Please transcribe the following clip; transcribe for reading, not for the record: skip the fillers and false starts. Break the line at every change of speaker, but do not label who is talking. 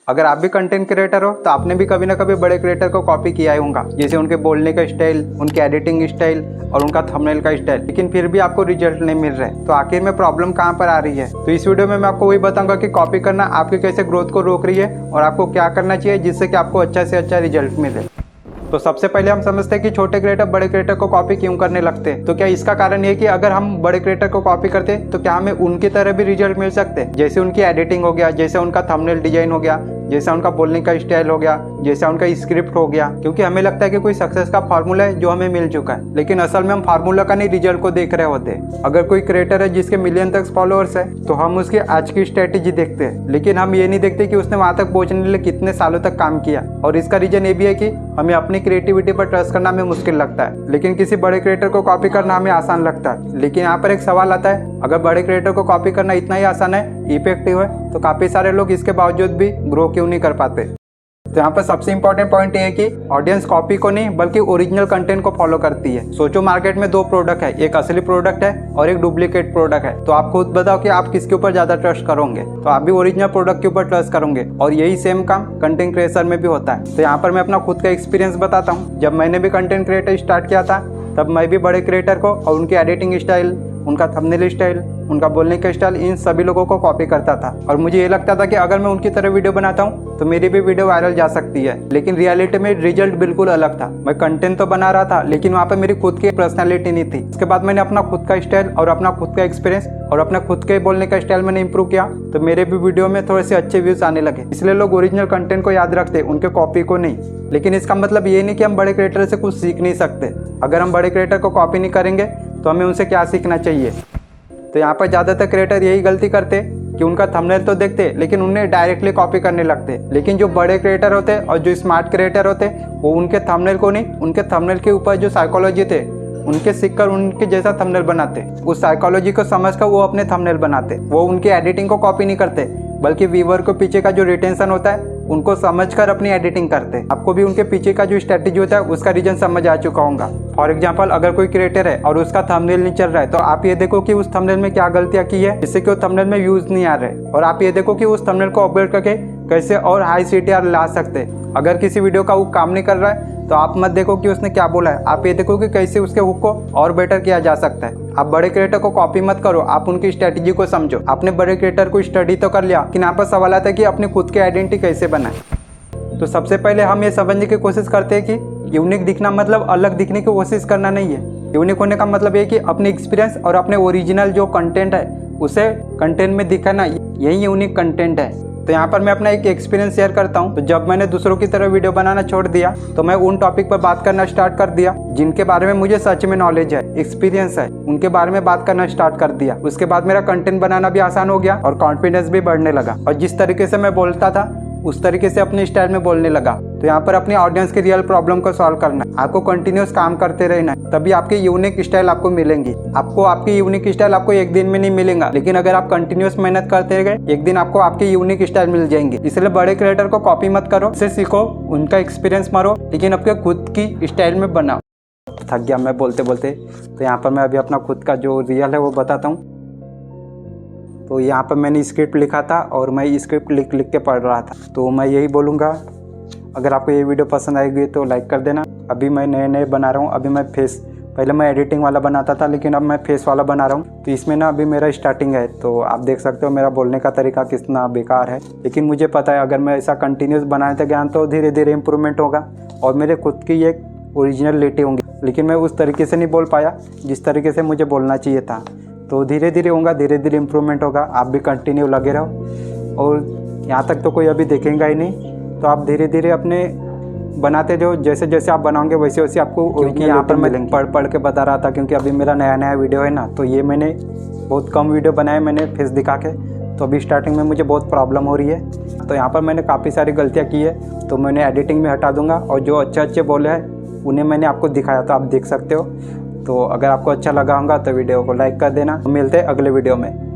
अगर आप भी कंटेंट क्रिएटर हो तो आपने भी कभी ना कभी बड़े क्रिएटर को कॉपी किया ही होगा, जैसे उनके बोलने का स्टाइल, उनकी एडिटिंग स्टाइल और उनका थंबनेल का स्टाइल, लेकिन फिर भी आपको रिजल्ट नहीं मिल रहे। तो आखिर में प्रॉब्लम कहाँ पर आ रही है? तो इस वीडियो में मैं आपको वही बताऊंगा कि कॉपी करना आपके कैसे ग्रोथ को रोक रही है और आपको क्या करना चाहिए जिससे कि आपको अच्छा से अच्छा रिजल्ट मिले। तो सबसे पहले हम समझते हैं कि छोटे क्रिएटर बड़े क्रिएटर को कॉपी क्यों करने लगते हैं। तो क्या इसका कारण ये कि अगर हम बड़े क्रिएटर को कॉपी करते तो क्या हमें उनकी तरह भी रिजल्ट मिल सकते हैं, जैसे उनकी एडिटिंग हो गया, जैसे उनका थंबनेल डिजाइन हो गया, जैसा उनका बोलने का स्टाइल हो गया, जैसा उनका स्क्रिप्ट हो गया। क्योंकि हमें लगता है कि कोई सक्सेस का फार्मूला है जो हमें मिल चुका है, लेकिन असल में हम फार्मूला का नहीं रिजल्ट को देख रहे होते हैं। अगर कोई क्रिएटर है जिसके मिलियन तक फॉलोअर्स है तो हम उसकी आज की स्ट्रेटेजी देखते हैं, लेकिन हम ये नहीं देखते कि उसने वहां तक पहुंचने के लिए कितने सालों तक काम किया। और इसका रीजन ये भी है कि हमें अपनी क्रिएटिविटी पर ट्रस्ट करना हमें मुश्किल लगता है, लेकिन किसी बड़े क्रिएटर को कॉपी करना हमें आसान लगता है। लेकिन यहाँ पर एक सवाल आता है, अगर बड़े क्रिएटर को कॉपी करना इतना ही आसान है, इफेक्टिव है, तो काफी सारे लोग इसके बावजूद भी ग्रो क्यों नहीं कर पाते? तो यहाँ पर सबसे इंपॉर्टेंट पॉइंट ये है कि ऑडियंस कॉपी को नहीं बल्कि ओरिजिनल कंटेंट को फॉलो करती है। सोचो मार्केट में दो प्रोडक्ट है, एक असली प्रोडक्ट है और एक डुप्लीकेट प्रोडक्ट है, तो आप खुद बताओ कि आप किसके ऊपर ज्यादा ट्रस्ट करोगे? तो आप भी ओरिजिनल प्रोडक्ट के ऊपर ट्रस्ट करोगे। और यही सेम काम कंटेंट क्रिएशन में भी होता है। तो यहाँ पर मैं अपना खुद का एक्सपीरियंस बताता हूँ। जब मैंने भी कंटेंट क्रिएटर स्टार्ट किया था तब मैं भी बड़े क्रिएटर को और उनकी एडिटिंग स्टाइल, उनका थंबनेल स्टाइल, उनका बोलने का स्टाइल, इन सभी लोगों को कॉपी करता था। और मुझे ये लगता था कि अगर मैं उनकी तरह वीडियो बनाता हूँ तो मेरी भी वीडियो वायरल जा सकती है। लेकिन रियलिटी में रिजल्ट बिल्कुल अलग था। मैं कंटेंट तो बना रहा था लेकिन वहाँ पे मेरी खुद की पर्सनैलिटी नहीं थी। उसके बाद मैंने अपना खुद का स्टाइल और अपना खुद का एक्सपीरियंस और अपना खुद के बोलने का स्टाइल मैंने इंप्रूव किया, तो मेरे भी वीडियो में थोड़े से अच्छे व्यूज आने लगे। इसलिए लोग ओरिजिनल कंटेंट को याद रखते, उनके कॉपी को नहीं। लेकिन इसका मतलब ये नहीं कि हम बड़े क्रिएटर से कुछ सीख नहीं सकते। अगर हम बड़े क्रिएटर को कॉपी नहीं करेंगे तो हमें उनसे क्या सीखना चाहिए? तो यहाँ पर ज़्यादातर क्रिएटर यही गलती करते कि उनका थंबनेल तो देखते लेकिन उन्हें डायरेक्टली कॉपी करने लगते। लेकिन जो बड़े क्रिएटर होते और जो स्मार्ट क्रिएटर होते वो उनके थंबनेल को नहीं, उनके थंबनेल के ऊपर जो साइकोलॉजी थे उनके सीखकर उनके जैसा थंबनेल बनाते। उस साइकोलॉजी को समझकर वो अपने थंबनेल बनाते। वो उनकी एडिटिंग को कॉपी नहीं करते बल्कि व्यूअर को पीछे का जो रिटेंशन होता है उनको समझकर अपनी एडिटिंग करते। आपको भी उनके पीछे का जो स्ट्रेटेजी होता है उसका रीजन समझ आ चुका होगा। फॉर एग्जांपल, अगर कोई क्रिएटर है और उसका थंबनेल नहीं चल रहा है तो आप ये देखो कि उस थंबनेल में क्या गलतियां की है जिससे कि वो थंबनेल में व्यूज नहीं आ रहे, और आप ये देखो कि उस थंबनेल को अपग्रेड करके कैसे और हाई CTR ला सकते। अगर किसी वीडियो का हुक काम नहीं कर रहा है तो आप मत देखो कि उसने क्या बोला है, आप ये देखो कि कैसे उसके हुक को और बेटर किया जा सकता है। आप बड़े क्रिएटर को कॉपी मत करो, आप उनकी स्ट्रेटेजी को समझो। आपने बड़े क्रिएटर को स्टडी तो कर लिया, लेकिन यहाँ पर सवाल आता है कि अपनी खुद की आइडेंटिटी कैसे बनाए। तो सबसे पहले हम ये समझने की कोशिश करते हैं कि यूनिक दिखना मतलब अलग दिखने की कोशिश करना नहीं है। यूनिक होने का मतलब ये कि अपने एक्सपीरियंस और अपने ओरिजिनल जो कंटेंट है उसे कंटेंट में दिखाना, यही यूनिक कंटेंट है। तो यहाँ पर मैं अपना एक एक्सपीरियंस शेयर करता हूँ। तो जब मैंने दूसरों की तरह वीडियो बनाना छोड़ दिया तो मैं उन टॉपिक पर बात करना स्टार्ट कर दिया जिनके बारे में मुझे सच में नॉलेज है, एक्सपीरियंस है, उनके बारे में बात करना स्टार्ट कर दिया। उसके बाद मेरा कंटेंट बनाना भी आसान हो गया और कॉन्फिडेंस भी बढ़ने लगा, और जिस तरीके से मैं बोलता था उस तरीके से अपने स्टाइल में बोलने लगा। तो यहाँ पर अपनी ऑडियंस की रियल प्रॉब्लम को सॉल्व करना है, आपको कंटिन्यूस काम करते रहना है, तभी आपकी यूनिक स्टाइल आपको मिलेंगी। आपकी यूनिक स्टाइल आपको एक दिन में नहीं मिलेगा, लेकिन अगर आप कंटिन्यूस मेहनत करते गए एक दिन आपको आपकी यूनिक स्टाइल मिल जाएंगी। इसलिए बड़े क्रिएटर को कॉपी मत करो, उससे सीखो, उनका एक्सपीरियंस मारो, लेकिन अपने खुद की स्टाइल में बनाओ। थक गया मैं बोलते बोलते, तो यहाँ पर मैं अभी अपना खुद का जो रियल है वो बताता हूँ। तो यहाँ पर मैंने स्क्रिप्ट लिखा था और मैं स्क्रिप्ट लिख के पढ़ रहा था। तो मैं यही बोलूँगा, अगर आपको ये वीडियो पसंद आएगी तो लाइक कर देना। अभी मैं नए बना रहा हूँ। अभी मैं पहले मैं एडिटिंग वाला बनाता था लेकिन अब मैं फेस वाला बना रहा हूँ। तो इसमें ना अभी मेरा स्टार्टिंग है, तो आप देख सकते हो मेरा बोलने का तरीका कितना बेकार है, लेकिन मुझे पता है अगर मैं ऐसा कंटिन्यूस बनाते गया तो धीरे धीरे इम्प्रूवमेंट होगा और मेरे खुद की एक ओरिजिनलिटी होंगी। लेकिन मैं उस तरीके से नहीं बोल पाया जिस तरीके से मुझे बोलना चाहिए था। तो धीरे धीरे होगा, धीरे धीरे इम्प्रूवमेंट होगा। आप भी कंटिन्यू लगे रहो, और यहाँ तक तो कोई अभी देखेगा ही नहीं। तो आप धीरे धीरे अपने बनाते जाओ, जैसे जैसे आप बनाओगे वैसे वैसे आपको। क्योंकि यहाँ पर मैं पढ़ के बता रहा था, क्योंकि अभी मेरा नया वीडियो है ना, तो ये मैंने बहुत कम वीडियो बनाए मैंने फेस दिखा के। तो अभी स्टार्टिंग में मुझे बहुत प्रॉब्लम हो रही है। तो यहाँ पर मैंने काफ़ी सारी गलतियाँ की है, तो मैंने एडिटिंग में हटा दूँगा, और जो अच्छे बोले हैं उन्हें मैंने आपको दिखाया, तो आप देख सकते हो। तो अगर आपको अच्छा लगा होगा तो वीडियो को लाइक कर देना। मिलते हैं अगले वीडियो में।